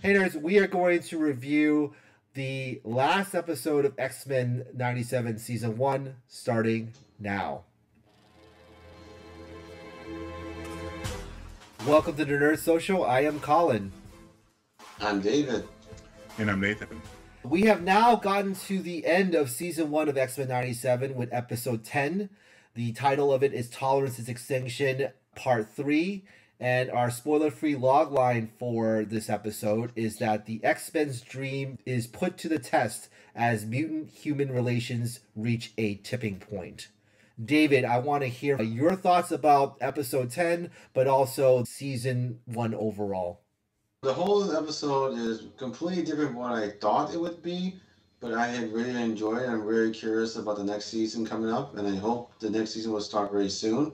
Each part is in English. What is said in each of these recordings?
Hey nerds, we are going to review the last episode of X-Men 97 Season 1 starting now. Welcome to the Nerd Social. I am Colin. I'm David. And I'm Nathan. We have now gotten to the end of Season 1 of X-Men 97 with Episode 10. The title of it is Tolerance is Extinction Part 3. And our spoiler-free logline for this episode is that the X-Men's dream is put to the test as mutant-human relations reach a tipping point. David, I want to hear your thoughts about Episode 10, but also Season 1 overall. The whole episode is completely different from what I thought it would be, but I had really enjoyed it. I'm very curious about the next season coming up, and I hope the next season will start very soon.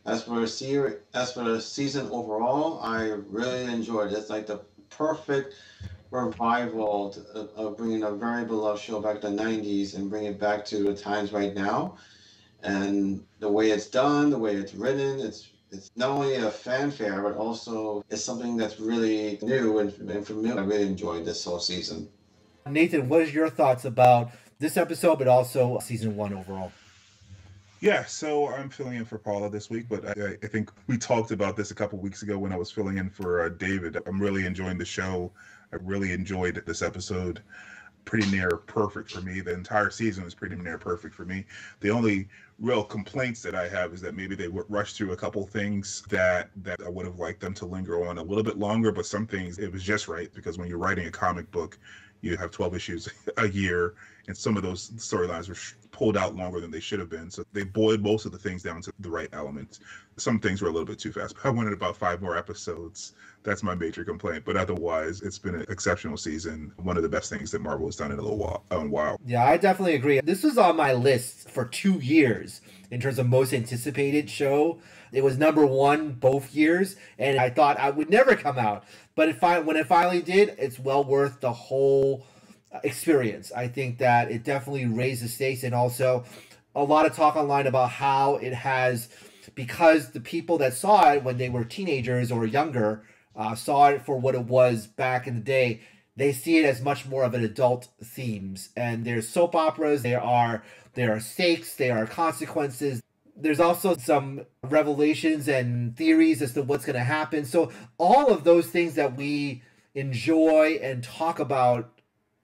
As for the season overall, I really enjoyed it. It's like the perfect revival of bringing a very beloved show back to the 90s and bring it back to the times right now. And the way it's done, the way it's written, it's not only a fanfare, but also it's something that's really new and familiar. I really enjoyed this whole season. Nathan, what is your thoughts about this episode, but also Season 1 overall? Yeah, so I'm filling in for Paula this week, but I think we talked about this a couple weeks ago when I was filling in for David. I'm really enjoying the show. I really enjoyed this episode. Pretty near perfect for me. The entire season was pretty near perfect for me. The only real complaints that I have is that maybe they would rush through a couple things that I would have liked them to linger on a little bit longer, but some things it was just right, because when you're writing a comic book, you have 12 issues a year, and some of those storylines were pulled out longer than they should have been. So they boiled most of the things down to the right elements. Some things were a little bit too fast. I wanted about 5 more episodes. That's my major complaint. But otherwise, it's been an exceptional season. One of the best things that Marvel has done in a while. Yeah, I definitely agree. This was on my list for 2 years in terms of most anticipated show. It was #1 both years, and I thought I would never come out. But when it finally did, it's well worth the whole experience. I think that it definitely raised the stakes, and also a lot of talk online about how it has, because the people that saw it when they were teenagers or younger saw it for what it was back in the day. They see it as much more of an adult themes, and there's soap operas, there are stakes, there are consequences. There's also some revelations and theories as to what's going to happen. So all of those things that we enjoy and talk about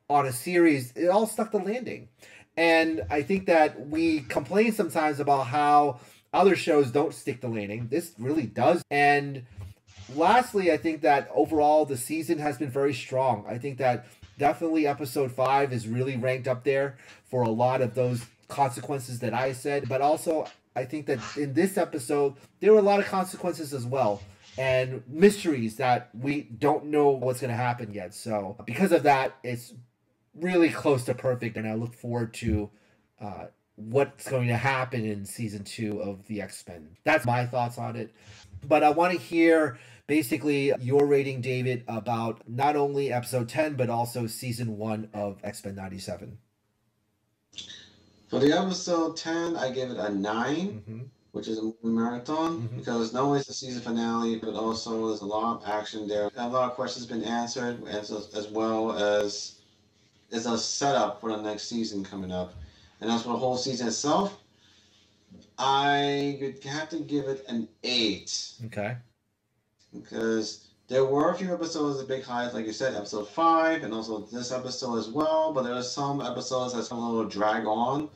on a series, it all stuck the landing. And I think that we complain sometimes about how other shows don't stick the landing. This really does. And lastly, I think that overall the season has been very strong. I think that definitely episode 5 is really ranked up there for a lot of those consequences that I said. But also, I think that in this episode, there were a lot of consequences as well, and mysteries that we don't know what's going to happen yet. So because of that, it's really close to perfect, and I look forward to what's going to happen in Season 2 of the X-Men. That's my thoughts on it. But I want to hear basically your rating, David, about not only Episode 10, but also Season 1 of X-Men 97. For the episode 10, I give it a 9, which is a movie marathon, because not only is the season finale, but also there's a lot of action there. A lot of questions been answered, as well as there's a setup for the next season coming up. And as for the whole season itself, I would have to give it an 8. Okay. Because there were a few episodes of big highs, like you said, episode 5, and also this episode as well. But there were some episodes that's a little drag on.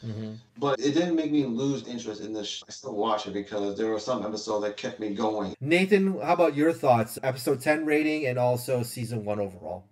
But it didn't make me lose interest in this. I still watch it because there were some episodes that kept me going. Nathan, how about your thoughts? Episode 10 rating and also Season 1 overall.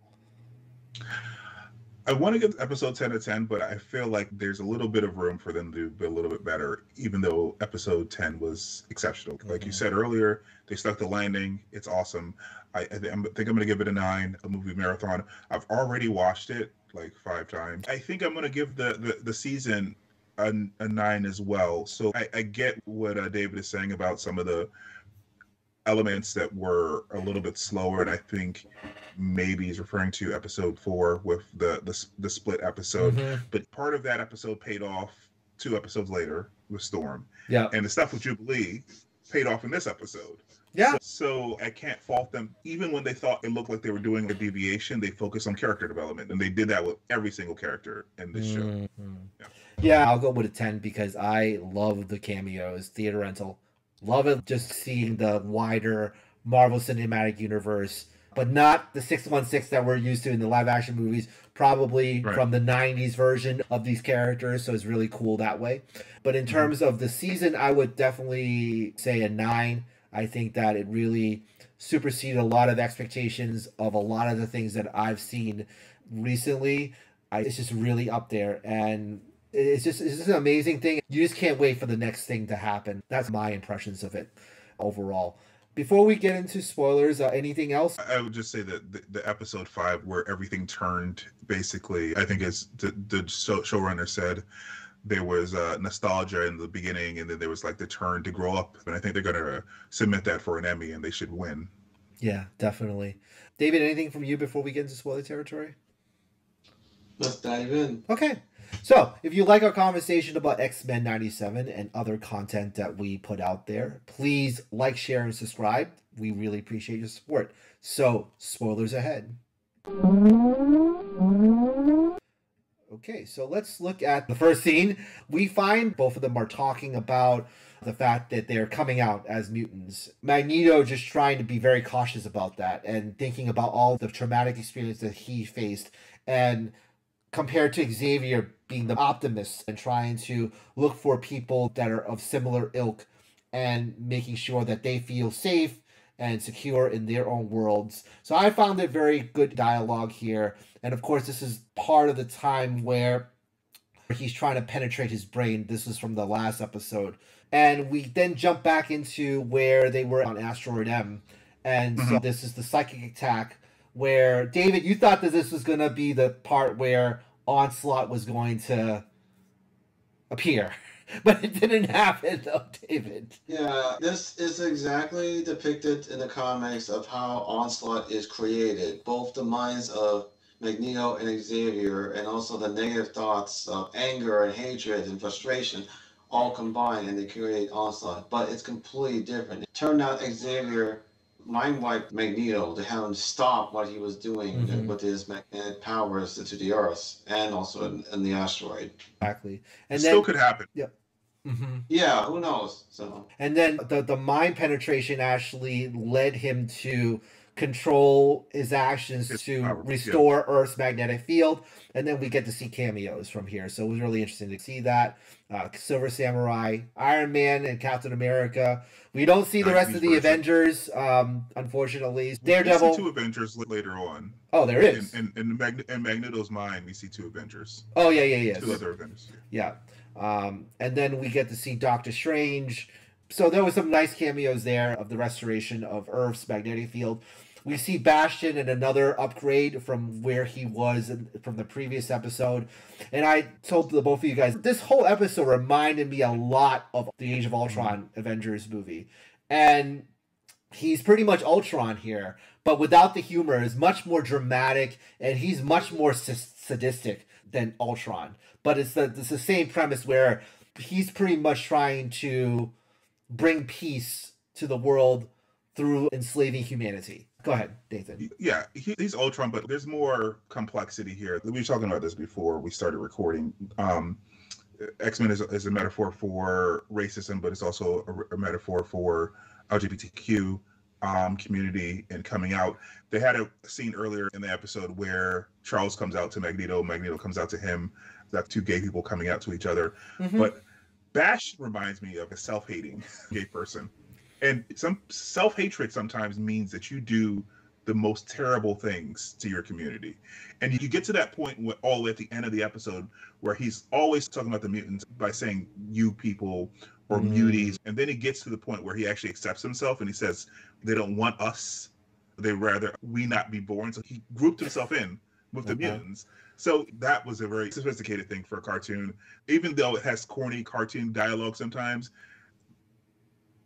I want to give episode 10 a 10, but I feel like there's a little bit of room for them to be a little bit better, even though episode 10 was exceptional. Like you said earlier, they stuck the landing. It's awesome. I think I'm going to give it a 9, a movie marathon. I've already watched it like 5 times. I think I'm going to give the season a 9 as well. So I get what David is saying about some of the elements that were a little bit slower, and I think maybe he's referring to episode 4 with the split episode. But part of that episode paid off 2 episodes later with Storm. Yeah. And the stuff with Jubilee paid off in this episode. Yeah. So I can't fault them. Even when they thought it looked like they were doing a deviation, they focused on character development. And they did that with every single character in this show. Yeah, I'll go with a 10 because I love the cameos, theater rental. Love it just seeing the wider Marvel Cinematic Universe, but not the 616 that we're used to in the live action movies, probably from the 90s version of these characters. So it's really cool that way. But in terms of the season, I would definitely say a 9. I think that it really superseded a lot of expectations of a lot of the things that I've seen recently. It's just really up there. And it's just an amazing thing. You just can't wait for the next thing to happen. That's my impressions of it overall. Before we get into spoilers, anything else? I would just say that the episode 5, where everything turned, basically, I think as the showrunner said, there was nostalgia in the beginning, and then there was like the turn to grow up. And I think they're going to submit that for an Emmy, and they should win. Yeah, definitely. David, anything from you before we get into spoiler territory? Let's dive in. Okay. So, if you like our conversation about X-Men 97 and other content that we put out there, please like, share, and subscribe. We really appreciate your support. So, spoilers ahead. Okay, so let's look at the first scene. We find both of them are talking about the fact that they're coming out as mutants. Magneto just trying to be very cautious about that and thinking about all the traumatic experience that he faced, and compared to Xavier being the optimist and trying to look for people that are of similar ilk and making sure that they feel safe and secure in their own worlds. So I found it very good dialogue here. And of course, this is part of the time where he's trying to penetrate his brain. This is from the last episode. And we then jump back into where they were on Asteroid M. And so this is the psychic attack where, David, you thought that this was going to be the part where Onslaught was going to appear. But it didn't happen, though, David. Yeah, this is exactly depicted in the comics of how Onslaught is created. Both the minds of Magneto and Xavier, and also the negative thoughts of anger and hatred and frustration, all combine and they create Onslaught. But it's completely different. It turned out Xavier mind-wiped Magneto to have him stop what he was doing with his magnetic powers to the Earth and also in the asteroid. Exactly. And it still could happen. Yep. Yeah, who knows? So. And then the mind penetration actually led him to control his actions to restore Earth's magnetic field. And then we get to see cameos from here. So it was really interesting to see that. Silver Samurai, Iron Man, and Captain America. We don't see the rest of the Avengers, unfortunately. Daredevil. We see 2 Avengers later on. Oh, there is. In Magneto's mind, we see 2 Avengers. Oh, yeah. 2 other Avengers. Yeah. And then we get to see Doctor Strange. So there was some nice cameos there of the restoration of Earth's magnetic field. We see Bastion in another upgrade from where he was from the previous episode. And I told the both of you guys, this whole episode reminded me a lot of the Age of Ultron Avengers movie. And he's pretty much Ultron here, but without the humor. Is much more dramatic, and he's much more sadistic than Ultron. But it's the same premise where he's pretty much trying to bring peace to the world through enslaving humanity. Go ahead, Nathan. Yeah, he's Ultron, but there's more complexity here. We were talking about this before we started recording. X-Men is a metaphor for racism, but it's also a metaphor for LGBTQ community and coming out. They had a scene earlier in the episode where Charles comes out to Magneto comes out to him. That's 2 gay people coming out to each other. But Bash reminds me of a self-hating gay person. And some self-hatred sometimes means that you do the most terrible things to your community. And you get to that point all the way at the end of the episode where he's always talking about the mutants by saying you people or muties. And then he gets to the point where he actually accepts himself and he says they don't want us. They'd rather we not be born. So he grouped himself in with the mutants. So that was a very sophisticated thing for a cartoon. Even though it has corny cartoon dialogue sometimes,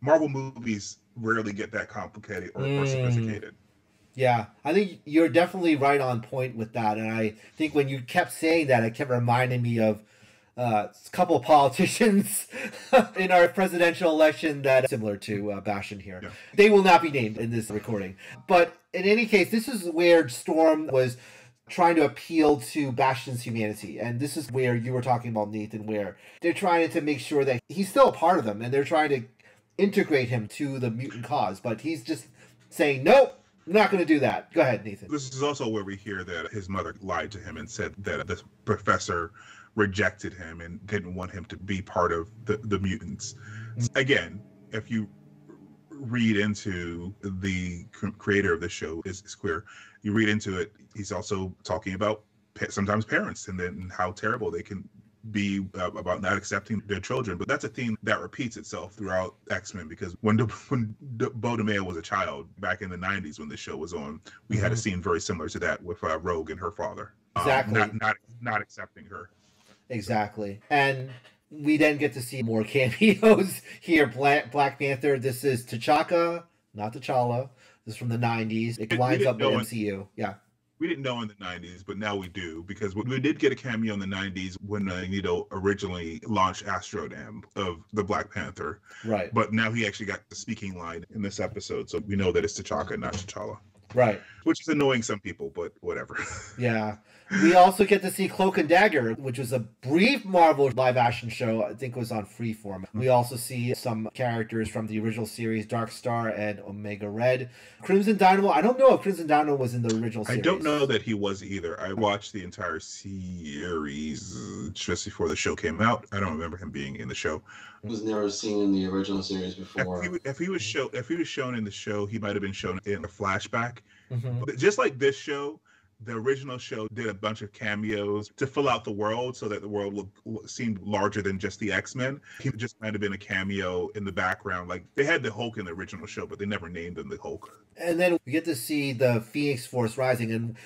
Marvel movies rarely get that complicated or sophisticated. Yeah, I think you're definitely right on point with that. And I think when you kept saying that, it kept reminding me of a couple of politicians in our presidential election that are similar to Bastion here. Yeah. They will not be named in this recording. But in any case, this is where Storm was trying to appeal to Bastion's humanity. And this is where you were talking about, Nathan, where they're trying to make sure that he's still a part of them, and they're trying to integrate him to the mutant cause. But he's just saying, nope, I'm not going to do that. Go ahead, Nathan. This is also where we hear that his mother lied to him and said that the professor rejected him and didn't want him to be part of the mutants. Again, if you read into the creator of the show is queer, you read into it, he's also talking about sometimes parents and then how terrible they can be about not accepting their children. But that's a theme that repeats itself throughout X-Men, because when Beau DeMayo was a child back in the 90s when the show was on, we had a scene very similar to that with Rogue and her father. Exactly. Not accepting her. Exactly. And we then get to see more cameos here. Black Panther, this is T'Chaka, not T'Challa. This is from the 90s. It lines up with MCU. Yeah. We didn't know in the 90s, but now we do, because we did get a cameo in the 90s when Magneto originally launched Astrodam of the Black Panther. Right. But now he actually got the speaking line in this episode, so we know that it's T'Chaka, not T'Challa. Right. Which is annoying some people, but whatever. Yeah. We also get to see Cloak and Dagger, which was a brief Marvel live-action show. I think it was on Freeform. We also see some characters from the original series, Dark Star and Omega Red. Crimson Dynamo, I don't know if Crimson Dynamo was in the original series. I don't know that he was either. I watched the entire series just before the show came out. I don't remember him being in the show. He was never seen in the original series before. If he was shown in the show, he might have been shown in a flashback. Mm-hmm. Just like this show, the original show did a bunch of cameos to fill out the world so that the world seemed larger than just the X-Men. He just might have been a cameo in the background. Like, they had the Hulk in the original show, but they never named him the Hulk. And then we get to see the Phoenix Force rising. And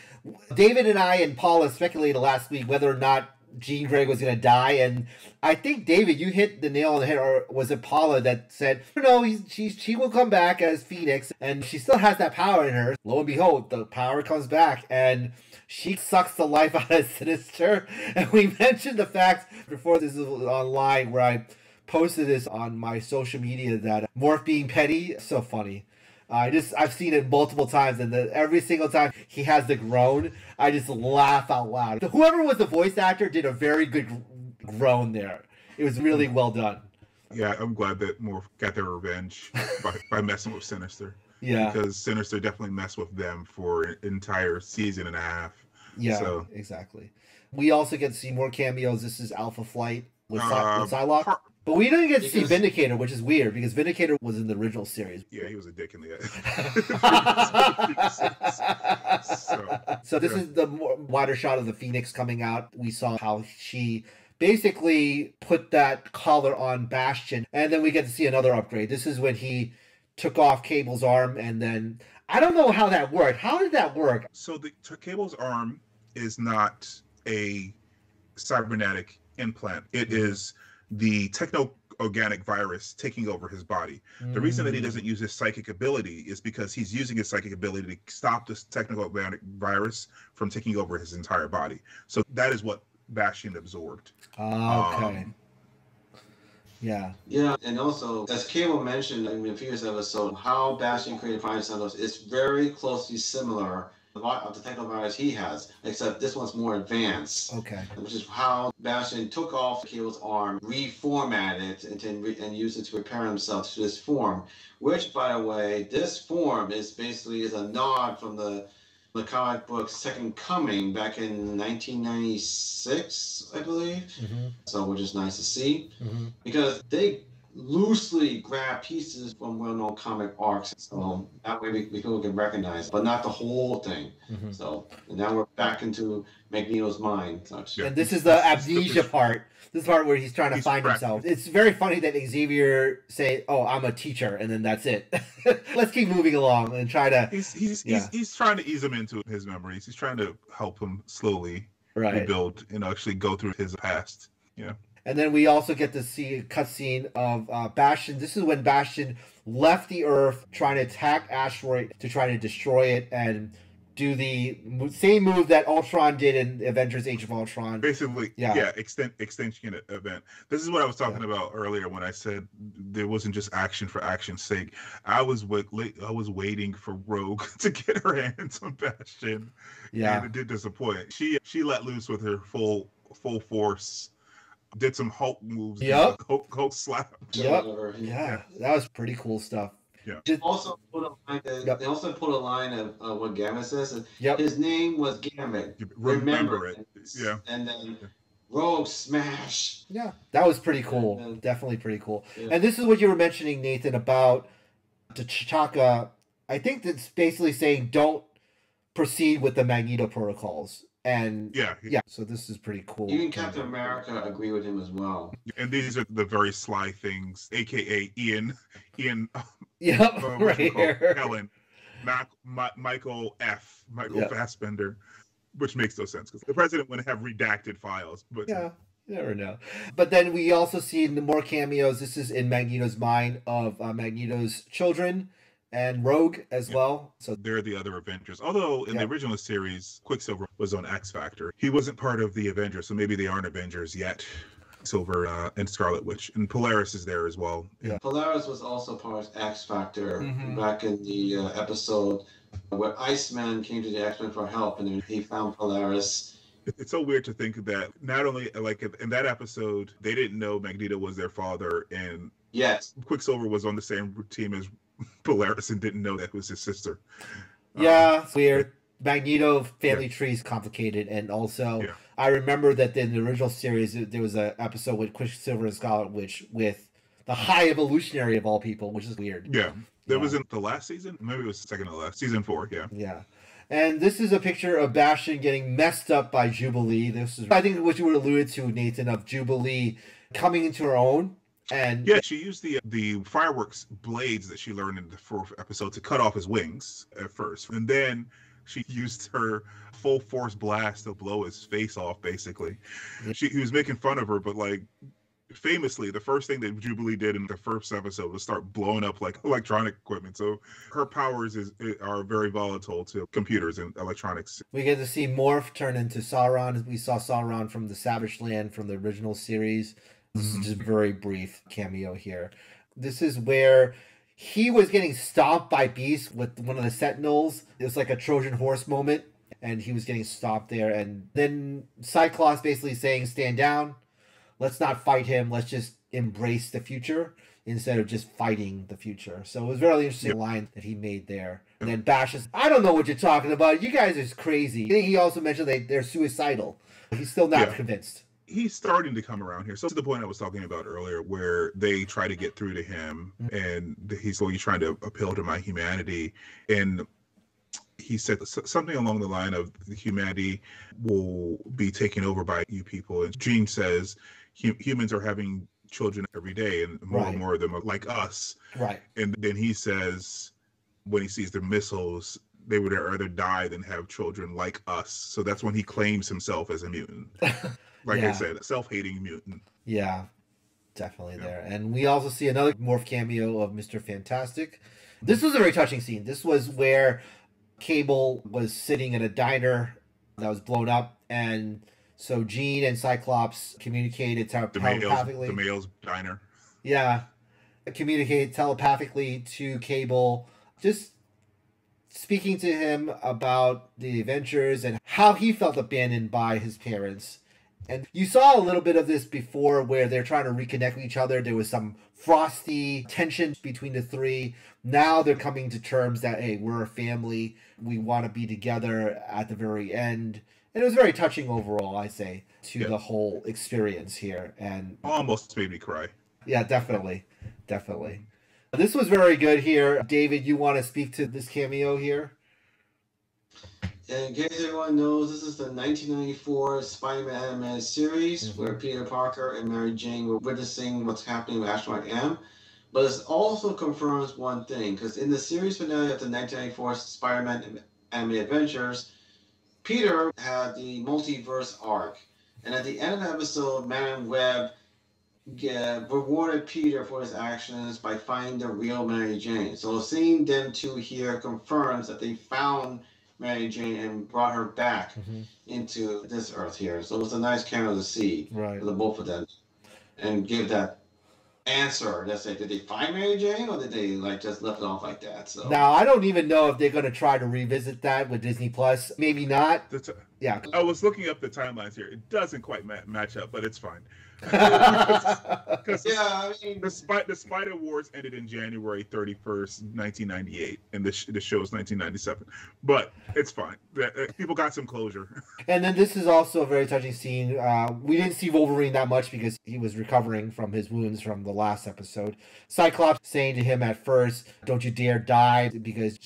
David and I and Paula speculated last week whether or not Jean Grey was going to die. And I think, David, you hit the nail on the head, or was it Paula that said, no, she will come back as Phoenix, and she still has that power in her. Lo and behold, the power comes back, and she sucks the life out of Sinister. And we mentioned the fact before this is online, where I posted this on my social media, that Morph being petty, so funny. I've seen it multiple times, and every single time he has the groan, I just laugh out loud. Whoever was the voice actor did a very good groan there. It was really well done. Yeah, I'm glad that Morph got their revenge by messing with Sinister. Yeah. Because Sinister definitely messed with them for an entire season and a half. Yeah, so. Exactly. We also get to see more cameos. This is Alpha Flight with Psylocke. But we didn't get to see Vindicator, which is weird, because Vindicator was in the original series. Yeah, he was a dick in the So this is the wider shot of the Phoenix coming out. We saw how she basically put that collar on Bastion, and then we get to see another upgrade. This is when he took off Cable's arm, and then I don't know how that worked. How did that work? So the Cable's arm is not a cybernetic implant. It is the techno-organic virus taking over his body. The reason that he doesn't use his psychic ability is because he's using his psychic ability to stop this techno-organic virus from taking over his entire body. So that is what Bastion absorbed. Okay. Yeah. Yeah, and also, as Cable mentioned in the previous episode, how Bastion created Fire Sentinels is very closely similar of the technovirus he has, except this one's more advanced. Okay. Which is how Bastion took off Cable's arm, reformatted it, and used it to repair himself to this form. Which, by the way, this form is a nod from the comic book Second Coming back in 1996, I believe. Mm-hmm. So, which is nice to see, because they loosely grab pieces from well-known comic arcs, so that way we people can recognize, but not the whole thing. So, and now we're back into Magneto's mind. Such. And this is the amnesia part. This part where he's trying to find himself. It's very funny that Xavier say, "Oh, I'm a teacher," and then that's it. Let's keep moving along and try to. He's trying to ease him into his memories. He's trying to help him slowly rebuild and actually go through his past. Yeah. And then we also get to see a cutscene of Bastion. This is when Bastion left the Earth trying to attack Asteroid to try to destroy it. And do the same move that Ultron did in Avengers: Age of Ultron. Basically, extension event. This is what I was talking about earlier when I said there wasn't just action for action's sake. I was waiting for Rogue to get her hands on Bastion, and it did disappoint. She let loose with her full force. Did some Hulk moves. Yep. Hulk slap. Yep. Yeah, that was pretty cool stuff. Yeah. Also put a line. They also put a line of what Gambit says. Yep. His name was Gambit. Remember it. Yeah. And then Rogue smash. Yeah, that was pretty cool. Definitely pretty cool. Yeah. And this is what you were mentioning, Nathan, about T'Chaka. I think that's basically saying don't proceed with the Magneto protocols. And so this is pretty cool. Even Captain America agree with him as well. And these are the very sly things, aka Ian. Yep, right here. Helen, Michael Fassbender, which makes no sense because the president wouldn't have redacted files. But you never know. But then we also see the more cameos. This is in Magneto's mind of Magneto's children and Rogue as well. So they're the other Avengers. Although in the original series, Quicksilver was on X Factor. He wasn't part of the Avengers, so maybe they aren't Avengers yet. Silver and Scarlet Witch, and Polaris is there as well. Yeah, Polaris was also part of X Factor back in the episode where Iceman came to the X-Men for help, and he found Polaris. It's so weird to think that not only like in that episode they didn't know Magneto was their father, and Quicksilver was on the same team as Polaris and didn't know that was his sister. It's weird. Magneto family tree is complicated, and also I remember that in the original series there was an episode with Quicksilver and Scarlet Witch with the High Evolutionary of all people, which is weird. That was in the last season. Maybe it was the second to last, season 4. And this is a picture of Bastion getting messed up by Jubilee. This is, I think, what you would alluded to, Nathan, of Jubilee coming into her own. And she used the fireworks blades that she learned in the 4th episode to cut off his wings at first, and then she used her full force blast to blow his face off. Basically, he was making fun of her, but like famously, the first thing that Jubilee did in the 1st episode was start blowing up like electronic equipment. So her powers are very volatile to computers and electronics. We get to see Morph turn into Sauron. We saw Sauron from the Savage Land from the original series. This is just a very brief cameo here. This is where he was getting stomped by Beast with one of the Sentinels. It was like a Trojan horse moment, and he was getting stopped there. And then Cyclops basically saying, stand down. Let's not fight him. Let's just embrace the future instead of just fighting the future. So it was a really interesting line that he made there. And then Bash is, I don't know what you're talking about. You guys are crazy. I think he also mentioned they're suicidal. He's still not convinced. He's starting to come around here. So to the point I was talking about earlier, where they try to get through to him, and he's trying to appeal to my humanity. And he said something along the line of humanity will be taken over by you people. And Jean says humans are having children every day, and more of them are like us. Right. And then he says, when he sees the missiles, they would rather die than have children like us. So that's when he claims himself as a mutant. Like I said, self-hating mutant. Yeah, definitely there. And we also see another Morph cameo of Mr. Fantastic. This was a very touching scene. This was where Cable was sitting in a diner that was blown up, and so Jean and Cyclops communicated telepathically. The male's diner. Yeah, communicated telepathically to Cable, just speaking to him about the adventures and how he felt abandoned by his parents. And you saw a little bit of this before where they're trying to reconnect with each other. There was some frosty tension between the three. Now they're coming to terms that, hey, we're a family. We want to be together at the very end. And it was very touching overall, I say, to the whole experience here. And almost made me cry. Yeah, definitely. Definitely. This was very good here. David, you want to speak to this cameo here? In case everyone knows, this is the 1994 Spider-Man animated series where Peter Parker and Mary Jane were witnessing what's happening with Asteroid M. But it also confirms one thing, because in the series finale of the 1994 Spider-Man animated adventures, Peter had the multiverse arc. And at the end of the episode, Madam Web rewarded Peter for his actions by finding the real Mary Jane. So seeing them two here confirms that they found Mary Jane and brought her back into this Earth here. So it was a nice cameo to see Right. for the both of them and give that answer. That's like, did they find Mary Jane or did they like just left it off like that? So now I don't even know if they're going to try to revisit that with Disney Plus. Maybe not. Yeah. I was looking up the timelines here. It doesn't quite match up, but it's fine. Because I mean, the Spider Wars ended in January 31st, 1998, and the show is 1997. But it's fine. People got some closure. And then this is also a very touching scene. We didn't see Wolverine that much because he was recovering from his wounds from the last episode. Cyclops saying to him at first, "Don't you dare die," because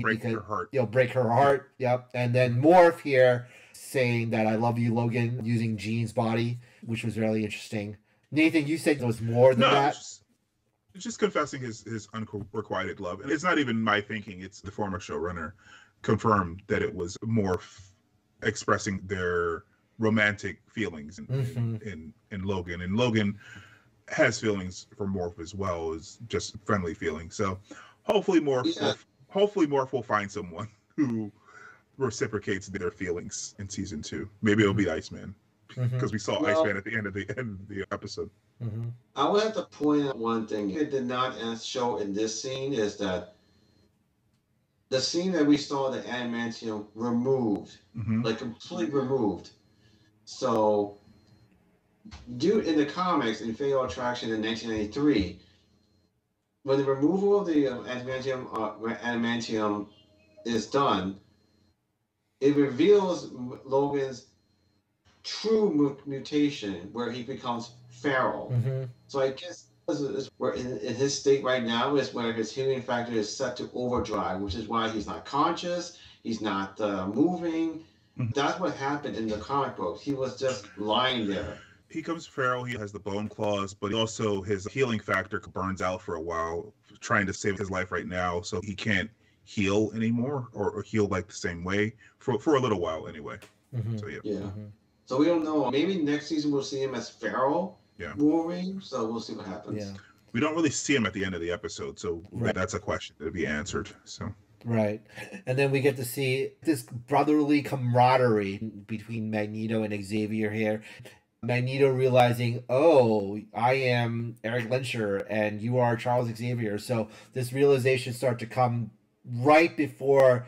break her heart. You'll break her heart. Yep. And then Morph here saying that "I love you, Logan," using Jean's body, which was really interesting. Nathan, you said there was more than that. It's just confessing his unrequited love, and it's not even my thinking. It's the former showrunner confirmed that it was Morph expressing their romantic feelings in Logan, and Logan has feelings for Morph as well as just friendly feelings. So hopefully Morph will find someone who reciprocates their feelings in season 2. Maybe it'll be Iceman, because we saw Iceman at the end of the episode. I would have to point out one thing it did not show in this scene is that the scene that we saw the adamantium removed, like completely removed. So, in the comics in Fatal Attraction in 1993, when the removal of the adamantium is done, it reveals Logan's true mutation, where he becomes feral. So I guess where in his state right now is where his healing factor is set to overdrive, which is why he's not conscious, he's not moving. That's what happened in the comic book. He was just lying there. He comes feral, he has the bone claws, but also his healing factor burns out for a while, trying to save his life right now, so he can't heal anymore or heal like the same way for a little while anyway. So so we don't know, maybe next season we'll see him as feral Wolverine, so we'll see what happens. We don't really see him at the end of the episode, so that's a question to be answered. So right. And then we get to see this brotherly camaraderie between Magneto and Xavier here. Magneto realizing, oh, I am Eric Lensher and you are Charles Xavier. So this realization starts to come right before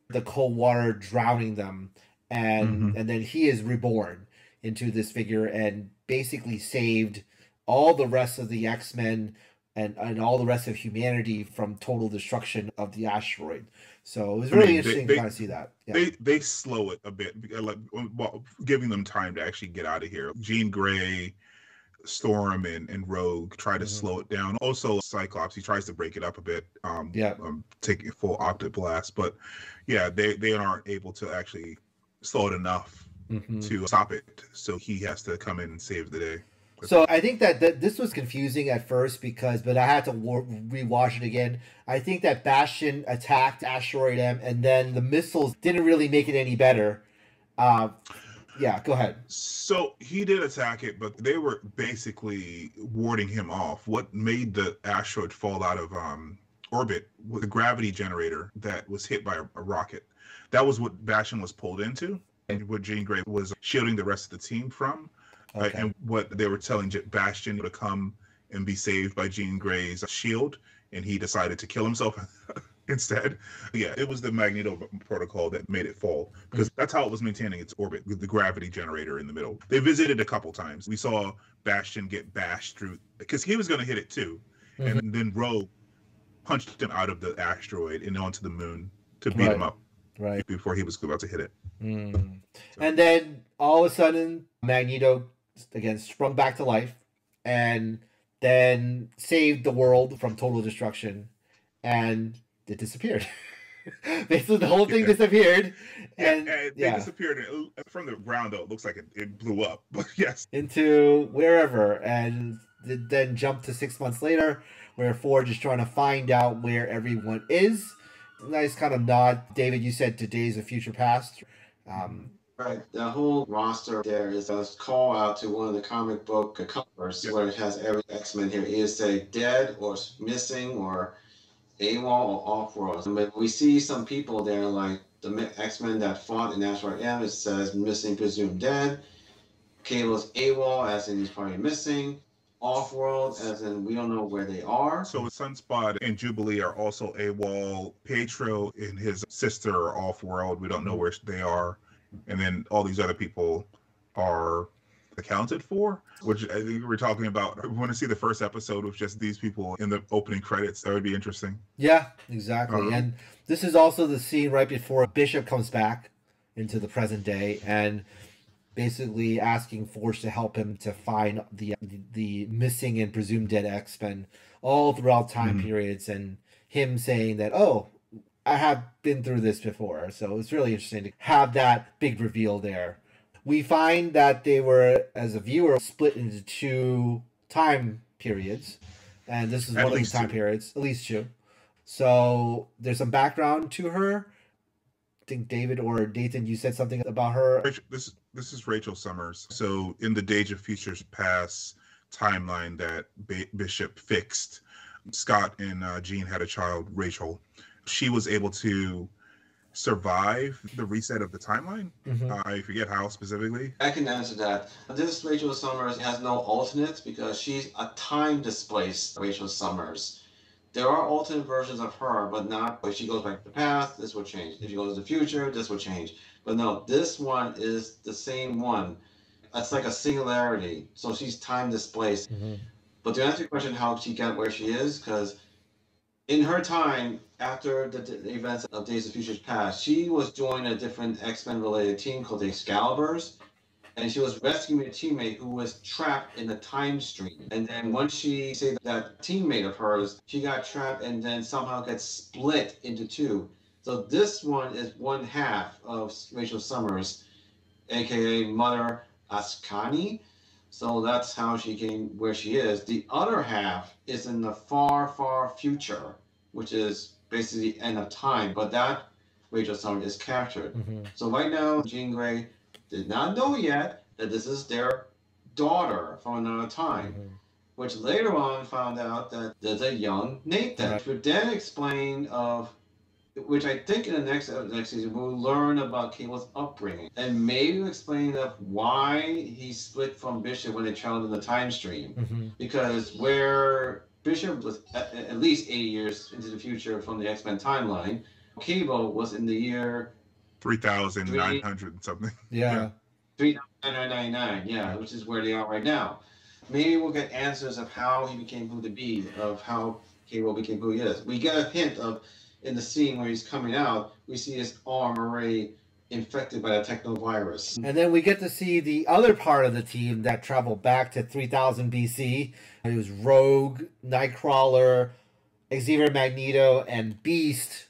the cold water drowning them. And then he is reborn into this figure and basically saved all the rest of the X-Men and all the rest of humanity from total destruction of the asteroid. So it was really interesting to kind of see that. They slow it a bit, like giving them time to actually get out of here. Jean Grey, Storm, and Rogue try to slow it down. Also, Cyclops, he tries to break it up a bit, taking full octave blast. But they aren't able to actually slow it enough to stop it. So he has to come in and save the day. So I think that this was confusing at first but I had to rewatch it again. I think that Bastion attacked Asteroid M, and then the missiles didn't really make it any better. Go ahead. So he did attack it, but they were basically warding him off. What made the asteroid fall out of orbit was the gravity generator that was hit by a rocket. That was what Bastion was pulled into, and what Jean Grey was shielding the rest of the team from. And what they were telling Bastion to come and be saved by Jean Grey's shield, and he decided to kill himself instead. It was the Magneto protocol that made it fall, because that's how it was maintaining its orbit, with the gravity generator in the middle. They visited a couple times. We saw Bastion get bashed through, because he was going to hit it too, and then Rogue punched him out of the asteroid and onto the moon to beat him up before he was about to hit it. So. And then all of a sudden, Magneto again sprung back to life and then saved the world from total destruction, and it disappeared. Basically the whole thing disappeared. They disappeared from the ground, though. It looks like it blew up, but into wherever, and then jumped to 6 months later where Forge is trying to find out where everyone is. Nice kind of nod, David. You said to Days of Future Past. Right. The whole roster there is a call out to one of the comic book covers where it has every X-Men here is say dead or missing or AWOL or off-world. But we see some people there like the X-Men that fought in Asteroid M. It says missing, presumed dead. Cable's AWOL, as in he's probably missing. Off-world, as in we don't know where they are. So Sunspot and Jubilee are also AWOL. Pietro and his sister are off-world. We don't know where they are. And then all these other people are accounted for, which I think we're talking about. I want to see the first episode with just these people in the opening credits. That would be interesting. Yeah, exactly. And this is also the scene right before Bishop comes back into the present day and basically asking Forge to help him to find the missing and presumed dead X-Men all throughout time periods, and him saying that, oh, I have been through this before. So it's really interesting to have that big reveal there. We find that they were, as a viewer, split into 2 time periods. And this is one of those time periods, at least 2. So there's some background to her. I think David or Nathan, you said something about her. This is Rachel Summers. So in the Days of Futures Past timeline that Bishop fixed, Scott and Jean had a child, Rachel. She was able to survive the reset of the timeline. I forget how specifically. I can answer that. This Rachel Summers has no alternates because she's a time displaced Rachel Summers. There are alternate versions of her, but not if she goes back to the past, this will change. If she goes to the future, this will change. But no, this one is the same one. It's like a singularity. So she's time displaced. But to answer your question, how she got where she is, because in her time, after the events of Days of Futures Past, she was joining a different X-Men related team called the Excaliburs, and she was rescuing a teammate who was trapped in the time stream. And then once she saved that teammate of hers, she got trapped and then somehow gets split into 2. So this one is one half of Rachel Summers, aka Mother Ascani. So that's how she came where she is. The other half is in the far, far future, which is basically the end of time. But that Rachel Summers is captured. So right now, Jean Grey did not know yet that this is their daughter from another time, which later on found out that there's a young Nathan, which would then explain of, which I think in the next season we'll learn about Cable's upbringing and maybe explain of why he split from Bishop when they traveled in the time stream, because where Bishop was at least 80 years into the future from the X-Men timeline, Cable was in the year 3,900 and something. Yeah. 3,999, which is where they are right now. Maybe we'll get answers of how he became who to be, of how Cable became who he is. We get a hint of, in the scene where he's coming out, we see his arm already infected by a technovirus. And then we get to see the other part of the team that traveled back to 3000 BC. It was Rogue, Nightcrawler, Xavier Magneto, and Beast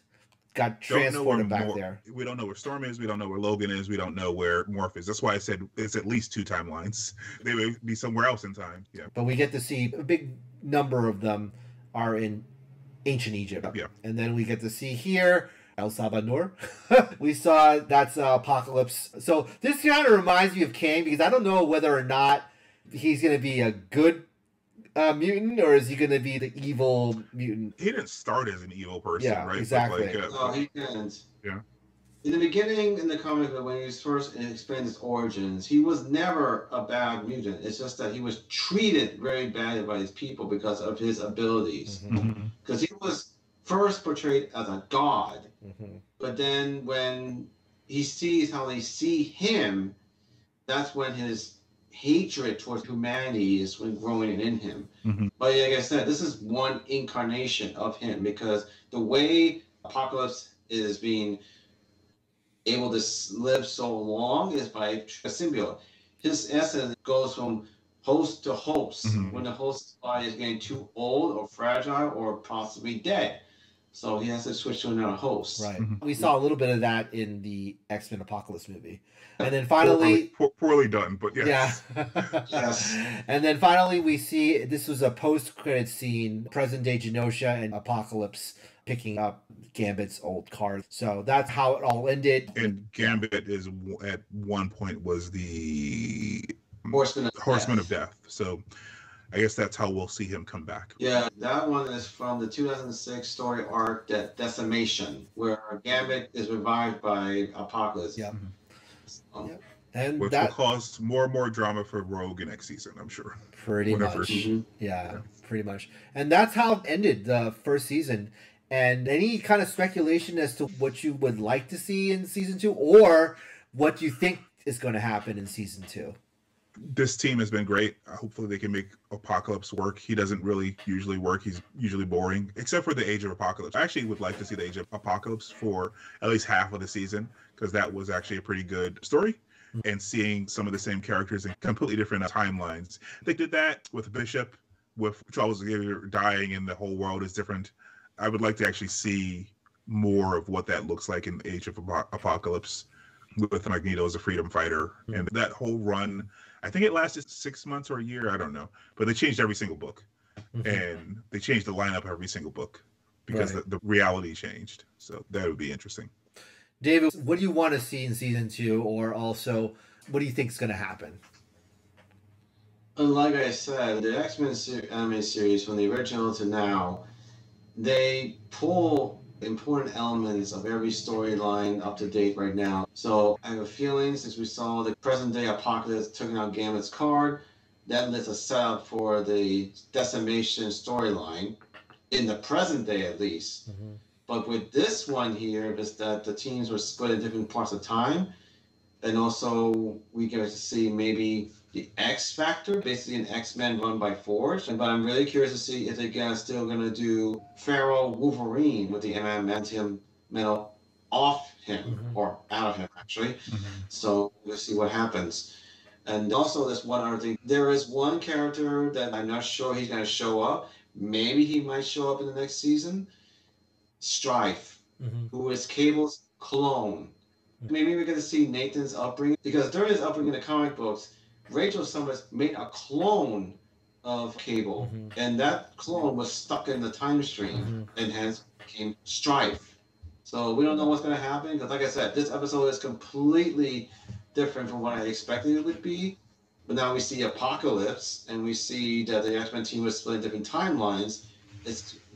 got transported back there. We don't know where Storm is. We don't know where Logan is. We don't know where Morph is. That's why I said it's at least 2 timelines. They may be somewhere else in time. Yeah. But we get to see a big number of them are in ancient Egypt. Yeah. And then we get to see here El Salvador. We saw that's Apocalypse. So this kind of reminds me of Kang, because I don't know whether or not he's going to be a good mutant, or is he going to be the evil mutant? He didn't start as an evil person, right? Exactly. No, he didn't. Yeah. In the beginning, in the comic, when he was first explained his origins, he was never a bad mutant. It's just that he was treated very badly by his people because of his abilities. Because he was first portrayed as a god, but then when he sees how they see him, that's when his hatred towards humanity is when growing in him. But like I said, this is one incarnation of him, because the way Apocalypse is being able to live so long is by a symbiote. His essence goes from host to host when the host's body is getting too old or fragile or possibly dead. So he has to switch to another host. Right. We saw a little bit of that in the X-Men Apocalypse movie. And then finally... Poorly done, but yes. Yeah. Yes. And then finally we see, this was a post-credit scene, present-day Genosha and Apocalypse picking up Gambit's old card. So that's how it all ended. And Gambit is, at one point, was the Horseman of Death. So I guess that's how we'll see him come back. Yeah, that one is from the 2006 story arc, Decimation, where Gambit is revived by Apocalypse. Yep. So, And which will cause more and more drama for Rogue next season, I'm sure. Pretty much. Yeah, pretty much. And that's how it ended the first season. And any kind of speculation as to what you would like to see in season 2, or what you think is going to happen in season 2? This team has been great. Hopefully they can make Apocalypse work. He doesn't really usually work. He's usually boring, except for the Age of Apocalypse. I actually would like to see the Age of Apocalypse for at least half of the season, because that was actually a pretty good story. And seeing some of the same characters in completely different timelines. They did that with Bishop, with Charles Xavier dying and the whole world is different. I would like to actually see more of what that looks like in Age of Apocalypse with Magneto as a freedom fighter. And that whole run, I think it lasted 6 months or a year, I don't know. But they changed every single book. And they changed the lineup every single book because the reality changed. So that would be interesting. David, what do you want to see in season 2, or also what do you think is going to happen? Like I said, the X-Men anime series, from the original to now, they pull important elements of every storyline up to date right now. So I have a feeling, since we saw the present day Apocalypse taking out Gambit's card, that lets us set up for the Decimation storyline, in the present day at least. But with this one here, is that the teams were split in different parts of time. And also, we get to see maybe the X Factor, basically an X-Men run by Forge. But I'm really curious to see if they guys still going to do Pharaoh Wolverine with the adamantium metal off him, or out of him, actually. So we'll see what happens. And also, there's one other thing. There is one character that I'm not sure he's going to show up. Maybe he might show up in the next season. Strife, who is Cable's clone. Maybe we're going to see Nathan's upbringing, because during his upbringing in the comic books, Rachel Summers made a clone of Cable, and that clone was stuck in the time stream, and hence became Strife. So we don't know what's going to happen, because like I said, this episode is completely different from what I expected it would be. But now we see Apocalypse, and we see that the X-Men team was split in different timelines.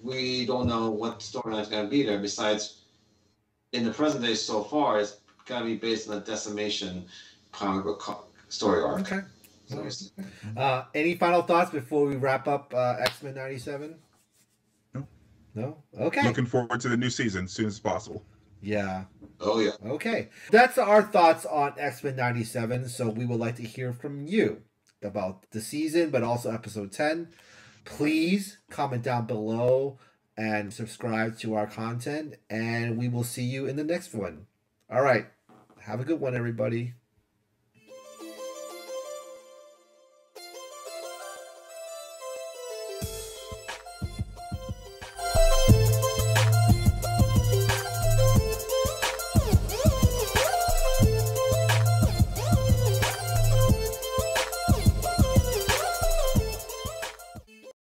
We don't know what storyline is going to be there. Besides, in the present day so far, it's going to be based on the Decimation comic book story arc. Okay. Any final thoughts before we wrap up X-Men 97? No? Okay. Looking forward to the new season as soon as possible. Yeah. Oh, yeah. Okay. That's our thoughts on X-Men 97. So we would like to hear from you about the season, but also episode 10. Please comment down below and subscribe to our content, and we will see you in the next one. All right. Have a good one, everybody.